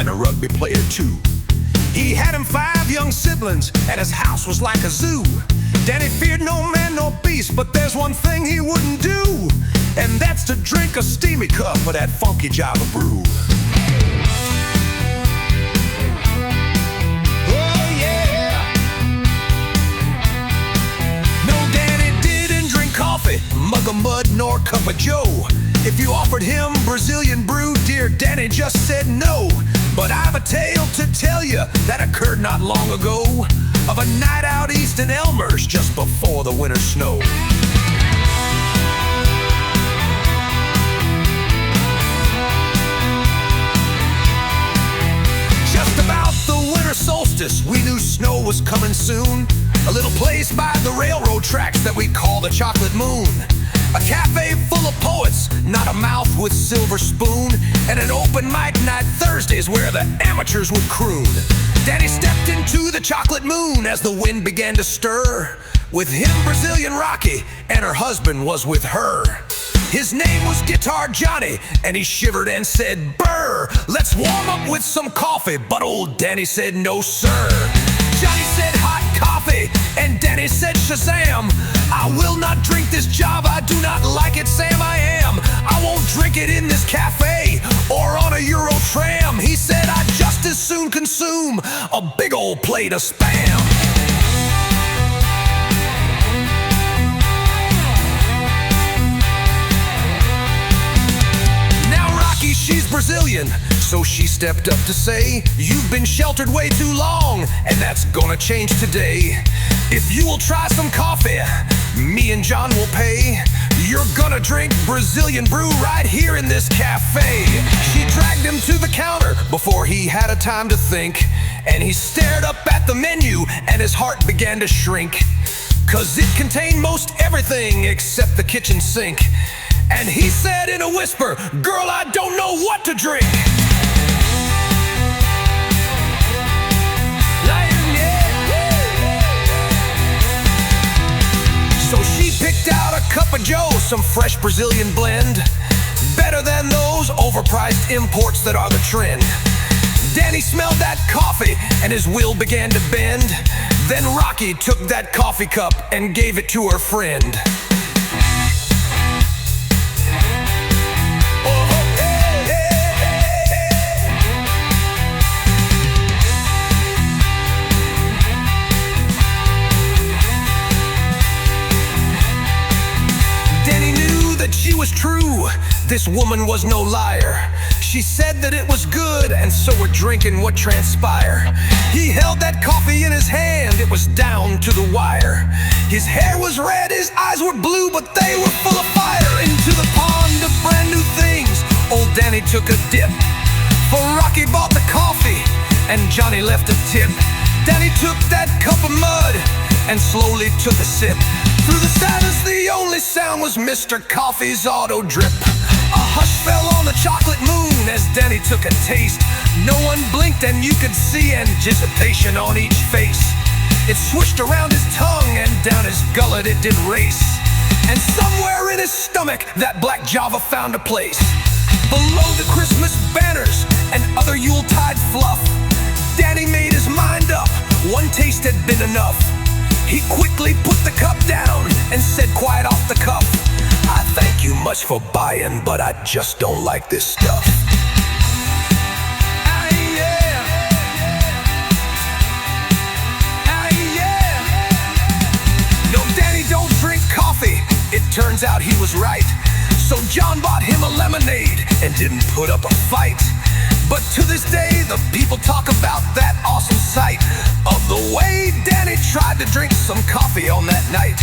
and a rugby player too. He had him 5 young siblings, and his house was like a zoo. Danny feared no man nor beast, but there's one thing he wouldn't do, and that's to drink a steamy cup of that funky Java brew. Oh yeah! No, Danny didn't drink coffee, mug of mud, nor cup of joe. If you offered him Brazilian brew, dear Danny just said no. But I've a tale to tell you that occurred not long ago, of a night out east in Elmer's just before the winter snow. Just about the winter solstice, we knew snow was coming soon. A little place by the railroad tracks that we call the Chocolate Moon. A cafe full of poets, not a mouth with silver spoon, and an open mic night Thursdays where the amateurs would croon. Danny stepped into the Chocolate Moon as the wind began to stir. With him Brazilian Rocky, and her husband was with her. His name was Guitar Johnny, and he shivered and said, "Brr, let's warm up with some coffee." But old Danny said, "No sir." Johnny said, "Hot coffee," and Danny said, "Shazam! I will not drink this Java, I do not like it, Sam, I am. I won't drink it in this cafe or on a Euro tram." He said, "I'd just as soon consume a big old plate of Spam." She's Brazilian, so she stepped up to say, "You've been sheltered way too long, and that's gonna change today. If you will try some coffee, me and John will pay. You're gonna drink Brazilian brew right here in this cafe." She dragged him to the counter before he had a time to think, and he stared up at the menu and his heart began to shrink, 'cause it contained most everything except the kitchen sink. And he said in a whisper, "Girl, I don't know what to drink." So she picked out a cup of joe, some fresh Brazilian blend, better than those overpriced imports that are the trend. Danny smelled that coffee and his will began to bend. Then Rocky took that coffee cup and gave it to her friend. She was true, this woman was no liar. She said that it was good, and so we're drinking what transpired. He held that coffee in his hand, it was down to the wire. His hair was red, his eyes were blue, but they were full of fire. Into the pond of brand new things, old Danny took a dip. For Rocky bought the coffee, and Johnny left a tip. Danny took that cup of mud, and slowly took a sip. Through the silence, the only sound was Mr. Coffee's auto drip. A hush fell on the Chocolate Moon as Danny took a taste. No one blinked and you could see anticipation on each face. It swished around his tongue and down his gullet it did race. And somewhere in his stomach, that black Java found a place. Below the Christmas banners and other Yuletide fluff, Danny made his mind up, one taste had been enough. He quickly put the cup down and said quite off the cuff, "I thank you much for buying, but I just don't like this stuff." Ah, yeah. Ah, yeah. No, Danny don't drink coffee. It turns out he was right. So John bought him a lemonade and didn't put up a fight. But to this day, the people talk about that awesome sight of the way Danny tried to drink some coffee on that night.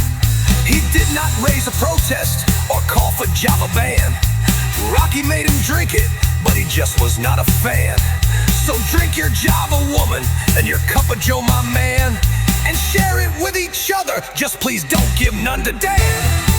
He did not raise a protest or call for Java ban. Rocky made him drink it, but he just was not a fan. So drink your Java, woman, and your cup of joe, my man, and share it with each other. Just please don't give none to Dan.